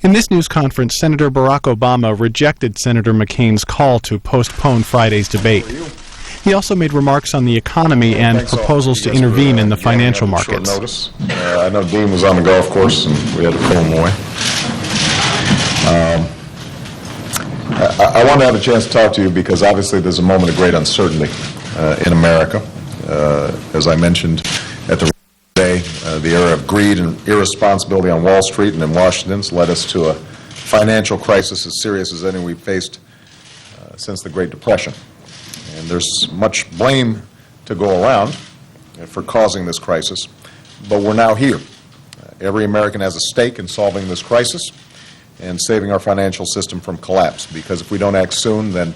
In this news conference, Senator Barack Obama rejected Senator McCain's call to postpone Friday's debate. He also made remarks on the economy and proposals to intervene in the financial markets. I know Dean was on the golf course and we had to pull him away. I want to have a chance to talk to you because obviously there's a moment of great uncertainty in America. As I mentioned at the day, the era of greed and irresponsibility on Wall Street and in Washington has led us to a financial crisis as serious as any we've faced since the Great Depression. And there's much blame to go around for causing this crisis, but we're now here. Every American has a stake in solving this crisis and saving our financial system from collapse, because if we don't act soon, then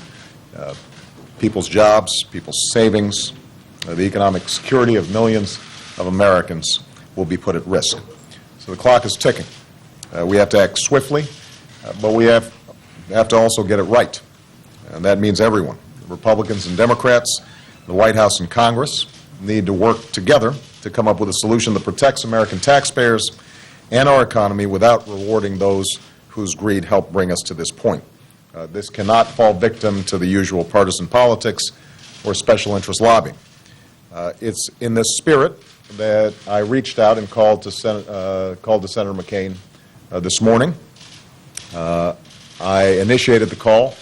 people's jobs, people's savings, the economic security of millions of Americans will be put at risk. So the clock is ticking. We have to act swiftly, but we have to also get it right. And that means everyone. Republicans and Democrats, the White House and Congress need to work together to come up with a solution that protects American taxpayers and our economy without rewarding those whose greed helped bring us to this point. This cannot fall victim to the usual partisan politics or special interest lobbying. It's in this spirit that I reached out and called to Senator McCain this morning. I initiated the call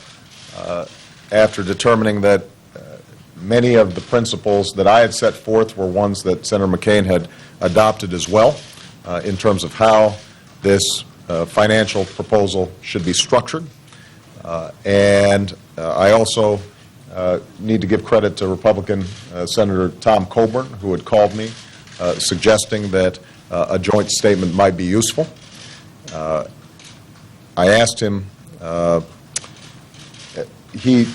after determining that many of the principles that I had set forth were ones that Senator McCain had adopted as well in terms of how this financial proposal should be structured. And I also need to give credit to Republican Senator Tom Coburn, who had called me suggesting that a joint statement might be useful. I asked him, he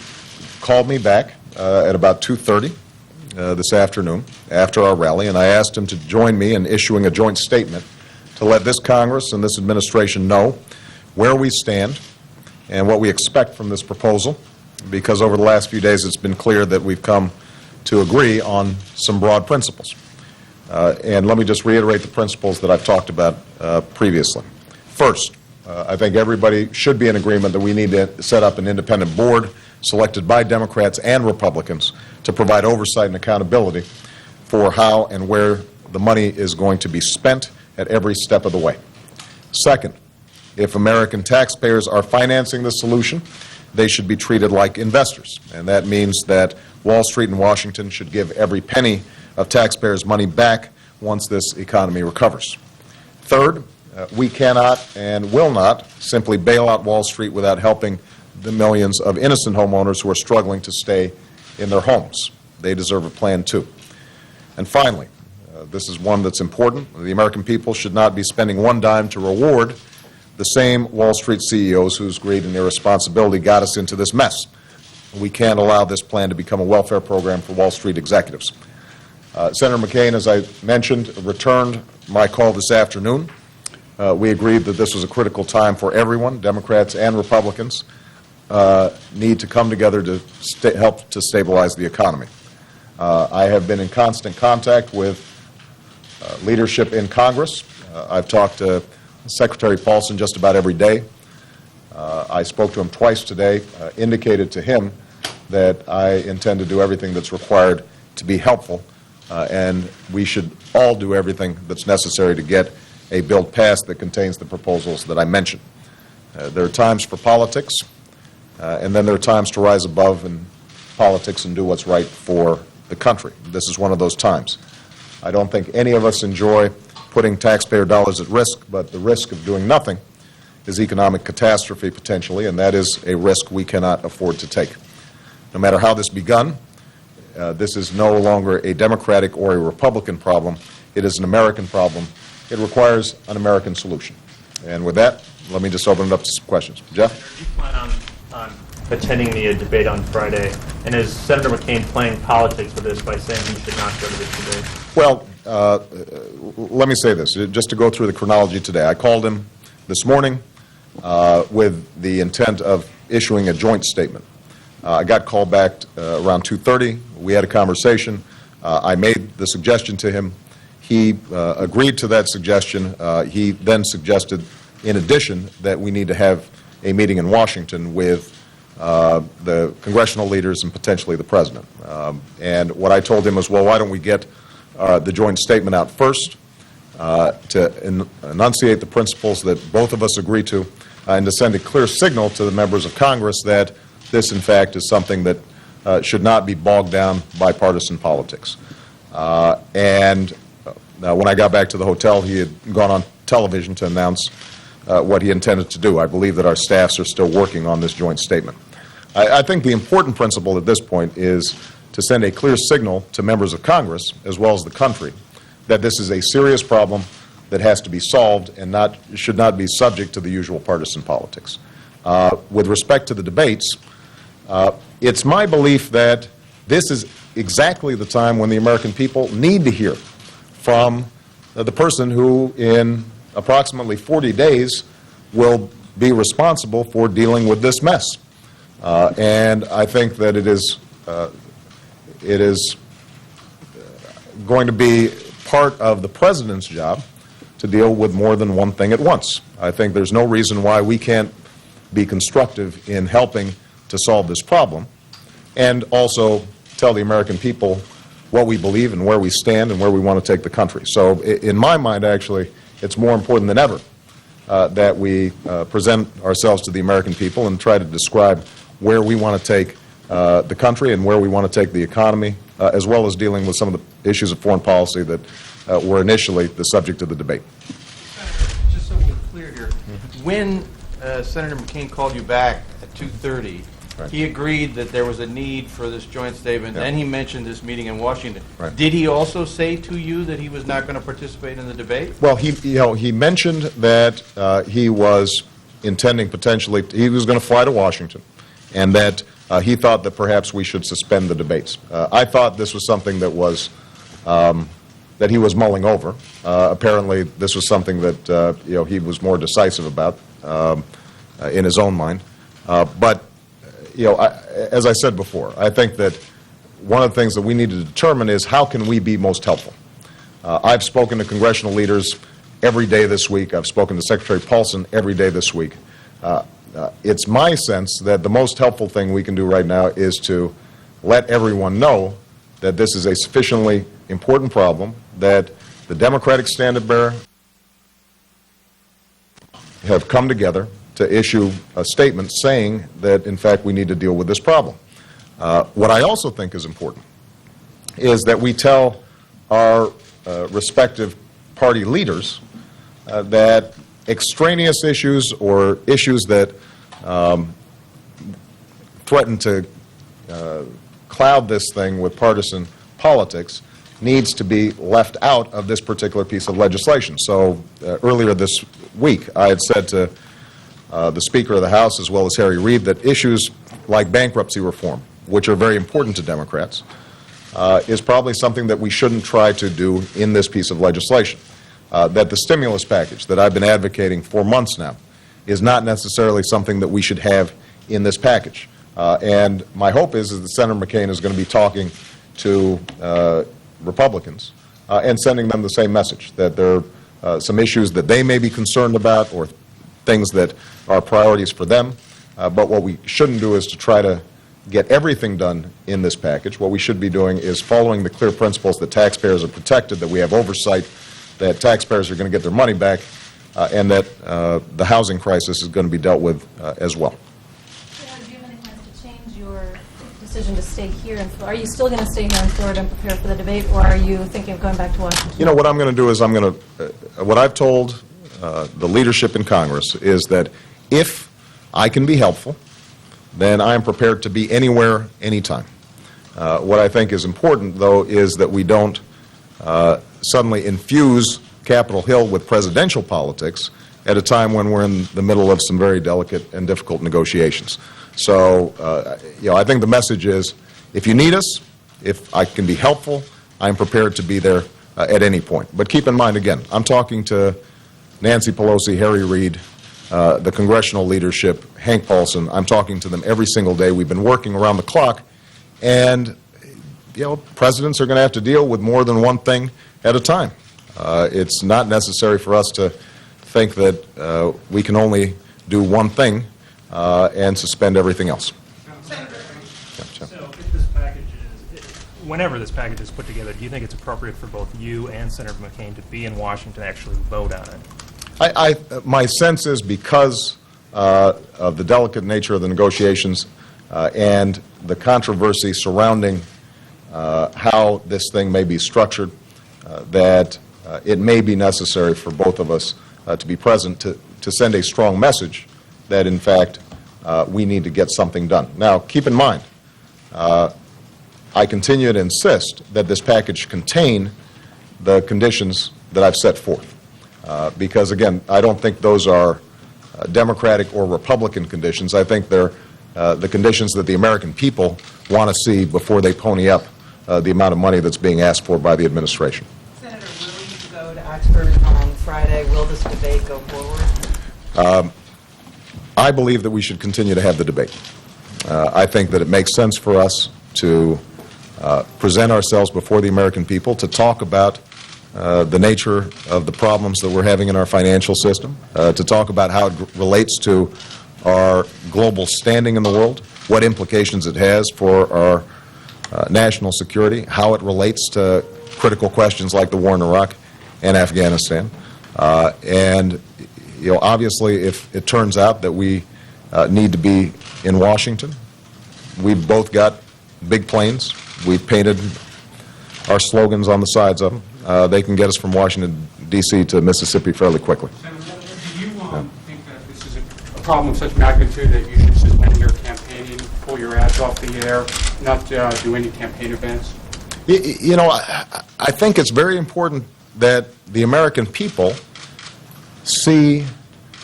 called me back at about 2:30 this afternoon after our rally, and I asked him to join me in issuing a joint statement to let this Congress and this administration know where we stand and what we expect from this proposal, because over the last few days it's been clear that we've come to agree on some broad principles. And let me just reiterate the principles that I've talked about previously. First, I think everybody should be in agreement that we need to set up an independent board selected by Democrats and Republicans to provide oversight and accountability for how and where the money is going to be spent at every step of the way. Second, if American taxpayers are financing the solution, they should be treated like investors, and that means that Wall Street and Washington should give every penny of taxpayers' money back once this economy recovers. Third, we cannot and will not simply bail out Wall Street without helping the millions of innocent homeowners who are struggling to stay in their homes. They deserve a plan too. And finally, this is one that's important. The American people should not be spending one dime to reward the same Wall Street CEOs whose greed and irresponsibility got us into this mess. We can't allow this plan to become a welfare program for Wall Street executives. Senator McCain, as I mentioned, returned my call this afternoon. We agreed that this was a critical time for everyone, Democrats and Republicans, need to come together to help to stabilize the economy. I have been in constant contact with leadership in Congress. I've talked to Secretary Paulson just about every day. I spoke to him twice today, indicated to him that I intend to do everything that's required to be helpful, and we should all do everything that's necessary to get a bill passed that contains the proposals that I mentioned. There are times for politics, and then there are times to rise above in politics and do what's right for the country. This is one of those times. I don't think any of us enjoy putting taxpayer dollars at risk, but the risk of doing nothing is economic catastrophe potentially, and that is a risk we cannot afford to take. No matter how this begun, this is no longer a Democratic or a Republican problem. It is an American problem. It requires an American solution. And with that, let me just open it up to some questions. Jeff? Do you plan on attending the debate on Friday? And is Senator McCain playing politics with this by saying he should not go to this debate? Well, let me say this, just to go through the chronology today. I called him this morning with the intent of issuing a joint statement. I got called back around 2:30. We had a conversation. I made the suggestion to him. He agreed to that suggestion. He then suggested in addition, that we need to have a meeting in Washington with the congressional leaders and potentially the president. And what I told him was, well, why don't we get the joint statement out first to enunciate the principles that both of us agree to and to send a clear signal to the members of Congress that this, in fact, is something that should not be bogged down by partisan politics. And when I got back to the hotel, he had gone on television to announce what he intended to do. I believe that our staffs are still working on this joint statement. I think the important principle at this point is to send a clear signal to members of Congress, as well as the country, that this is a serious problem that has to be solved and should not be subject to the usual partisan politics. With respect to the debates, it's my belief that this is exactly the time when the American people need to hear from the person who, in approximately 40 days, will be responsible for dealing with this mess. And I think that it is going to be part of the president's job to deal with more than one thing at once. I think there's no reason why we can't be constructive in helping to solve this problem and also tell the American people what we believe and where we stand and where we want to take the country. So in my mind, actually, it's more important than ever that we present ourselves to the American people and try to describe where we want to take the country and where we want to take the economy, as well as dealing with some of the issues of foreign policy that were initially the subject of the debate. Senator, just so we're clear here, when Senator McCain called you back at 2:30, right, he agreed that there was a need for this joint statement, yeah, and he mentioned this meeting in Washington. Right. Did he also say to you that he was not going to participate in the debate? Well, he mentioned that he was intending potentially, he was going to fly to Washington, and that he thought that perhaps we should suspend the debates. I thought this was something that was that he was mulling over. Apparently, this was something that he was more decisive about in his own mind. But as I said before, I think that one of the things that we need to determine is how can we be most helpful. I've spoken to congressional leaders every day this week. I've spoken to Secretary Paulson every day this week. It's my sense that the most helpful thing we can do right now is to let everyone know that this is a sufficiently important problem, that the Democratic standard bearer have come together to issue a statement saying that, in fact, we need to deal with this problem. What I also think is important is that we tell our respective party leaders that extraneous issues or issues that threaten to cloud this thing with partisan politics needs to be left out of this particular piece of legislation. So earlier this week, I had said to the Speaker of the House, as well as Harry Reid, that issues like bankruptcy reform, which are very important to Democrats, is probably something that we shouldn't try to do in this piece of legislation. That the stimulus package that I've been advocating for months now is not necessarily something that we should have in this package. And my hope is that Senator McCain is going to be talking to Republicans and sending them the same message, that there are some issues that they may be concerned about or things that are priorities for them. But what we shouldn't do is to try to get everything done in this package. What we should be doing is following the clear principles that taxpayers are protected, that we have oversight, that taxpayers are going to get their money back, and that the housing crisis is going to be dealt with as well. Do you have any plans to change your decision to stay here in Florida? Are you still going to stay here in Florida and prepare for the debate, or are you thinking of going back to Washington? You know, what I'm going to do is what I've told the leadership in Congress is that if I can be helpful, then I am prepared to be anywhere, anytime. What I think is important, though, is that we don't suddenly infuse Capitol Hill with presidential politics at a time when we're in the middle of some very delicate and difficult negotiations. So, I think the message is, if you need us, if I can be helpful, I'm prepared to be there at any point. But keep in mind, again, I'm talking to Nancy Pelosi, Harry Reid, the congressional leadership, Hank Paulson. I'm talking to them every single day. We've been working around the clock, and presidents are going to have to deal with more than one thing at a time. It's not necessary for us to think that we can only do one thing and suspend everything else. So if this package whenever this package is put together, do you think it's appropriate for both you and Senator McCain to be in Washington to actually vote on it? My sense is because of the delicate nature of the negotiations and the controversy surrounding how this thing may be structured, that it may be necessary for both of us to be present to send a strong message that, in fact, we need to get something done. Now, keep in mind, I continue to insist that this package contain the conditions that I've set forth. Because, again, I don't think those are Democratic or Republican conditions. I think they're the conditions that the American people want to see before they pony up the amount of money that's being asked for by the administration. Senator, will you go to Oxford on Friday? Will this debate go forward? I believe that we should continue to have the debate. I think that it makes sense for us to present ourselves before the American people to talk about the nature of the problems that we're having in our financial system, to talk about how it relates to our global standing in the world, what implications it has for our national security, how it relates to critical questions like the war in Iraq and Afghanistan. And, you know, obviously, if it turns out that we need to be in Washington, we've both got big planes. We've painted our slogans on the sides of them. They can get us from Washington, D.C. to Mississippi fairly quickly. Senator, do you think that this is a problem of such magnitude that you should suspend your campaigning, pull your ads off the air, not do any campaign events? You know, I think it's very important that the American people see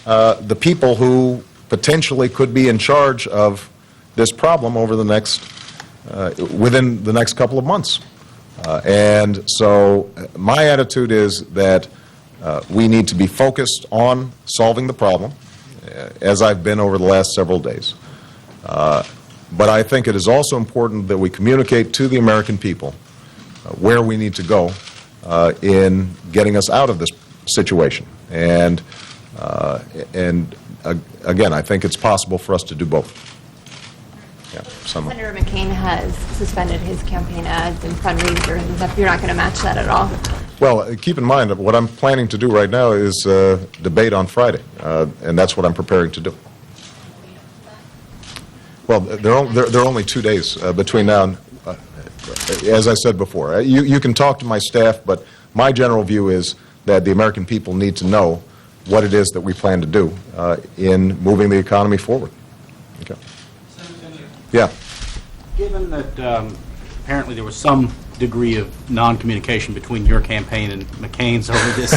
the people who potentially could be in charge of this problem over the next, within the next couple of months. And so my attitude is that we need to be focused on solving the problem, as I've been over the last several days. But I think it is also important that we communicate to the American people where we need to go in getting us out of this situation. And again, I think it's possible for us to do both. Yeah, Senator McCain has suspended his campaign ads and fundraisers and stuff. You're not going to match that at all? Well, keep in mind that what I'm planning to do right now is debate on Friday, and that's what I'm preparing to do. Well, there are only 2 days between now and, as I said before, you can talk to my staff, but my general view is that the American people need to know what it is that we plan to do in moving the economy forward. Okay. Yeah. Given that apparently there was some degree of non-communication between your campaign and McCain's over this,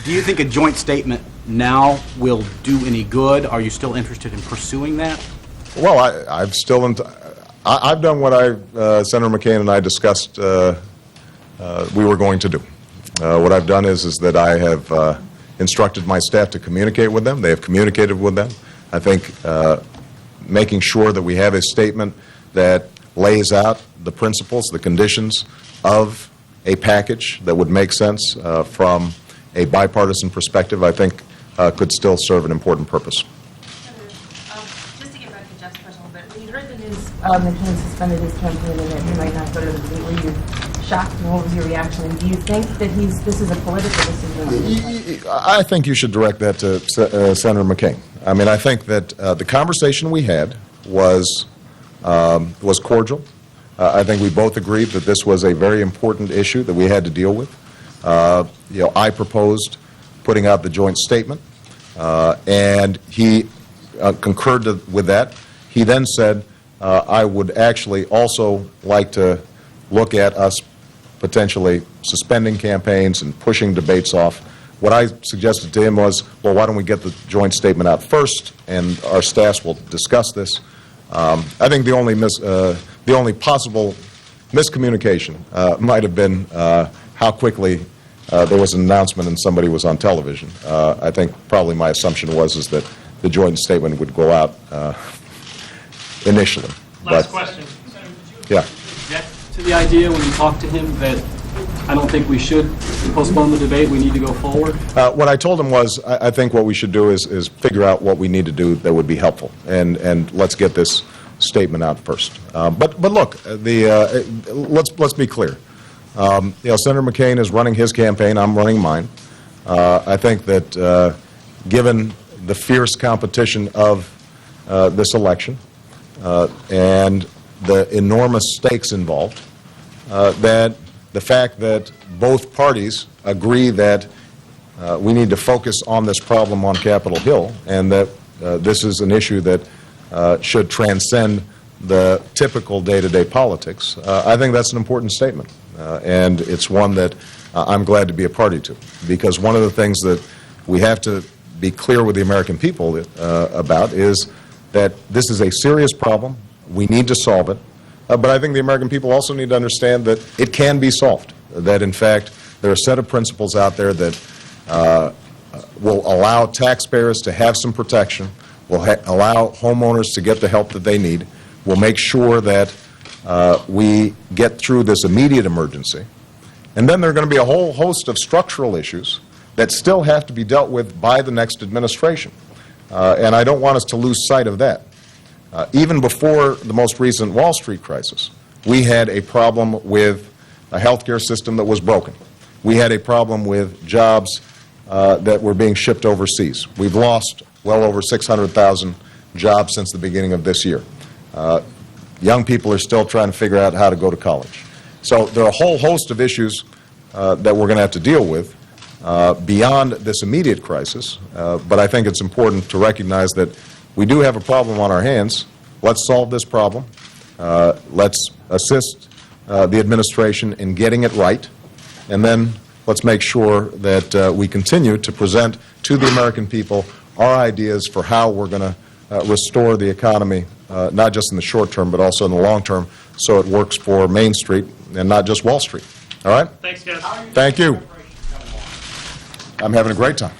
do you think a joint statement now will do any good? Are you still interested in pursuing that? Well, I've done what Senator McCain and I discussed we were going to do. What I've done is that I have instructed my staff to communicate with them. They have communicated with them. I think making sure that we have a statement that lays out the principles, the conditions of a package that would make sense from a bipartisan perspective, I think could still serve an important purpose. Just to get back to Jeff's question a little bit, when you heard the news McCain suspended his campaign and that he might not go to the debate, were you shocked, and what was your reaction? And do you think that this is a political decision? I think you should direct that to Senator McCain. I mean, I think that the conversation we had was cordial. I think we both agreed that this was a very important issue that we had to deal with. I proposed putting out the joint statement, and he concurred with that. He then said, I would actually also like to look at us potentially suspending campaigns and pushing debates off. What I suggested to him was, well, why don't we get the joint statement out first, and our staffs will discuss this. I think the only possible miscommunication might have been how quickly there was an announcement and somebody was on television. I think probably my assumption was that the joint statement would go out initially. Last question. Yeah. To the idea when you talked to him that I don't think we should postpone the debate, we need to go forward? What I told him was, I think what we should do is figure out what we need to do that would be helpful, and let's get this statement out first. But look, let's be clear. Senator McCain is running his campaign, I'm running mine. I think that given the fierce competition of this election and the enormous stakes involved, that the fact that both parties agree that we need to focus on this problem on Capitol Hill and that this is an issue that should transcend the typical day-to-day politics, I think that's an important statement. And it's one that I'm glad to be a party to, because one of the things that we have to be clear with the American people about is that this is a serious problem. We need to solve it. But I think the American people also need to understand that it can be solved, that in fact there are a set of principles out there that will allow taxpayers to have some protection, will allow homeowners to get the help that they need, will make sure that we get through this immediate emergency. And then there are going to be a whole host of structural issues that still have to be dealt with by the next administration. And I don't want us to lose sight of that. Even before the most recent Wall Street crisis, we had a problem with a healthcare system that was broken. We had a problem with jobs that were being shipped overseas. We've lost well over 600,000 jobs since the beginning of this year. Young people are still trying to figure out how to go to college. So there are a whole host of issues that we're going to have to deal with beyond this immediate crisis, but I think it's important to recognize that we do have a problem on our hands. Let's solve this problem. Let's assist the administration in getting it right, and then let's make sure that we continue to present to the American people our ideas for how we're going to restore the economy, not just in the short term, but also in the long term, so it works for Main Street and not just Wall Street. All right? Thanks, guys. Thank you. I'm having a great time.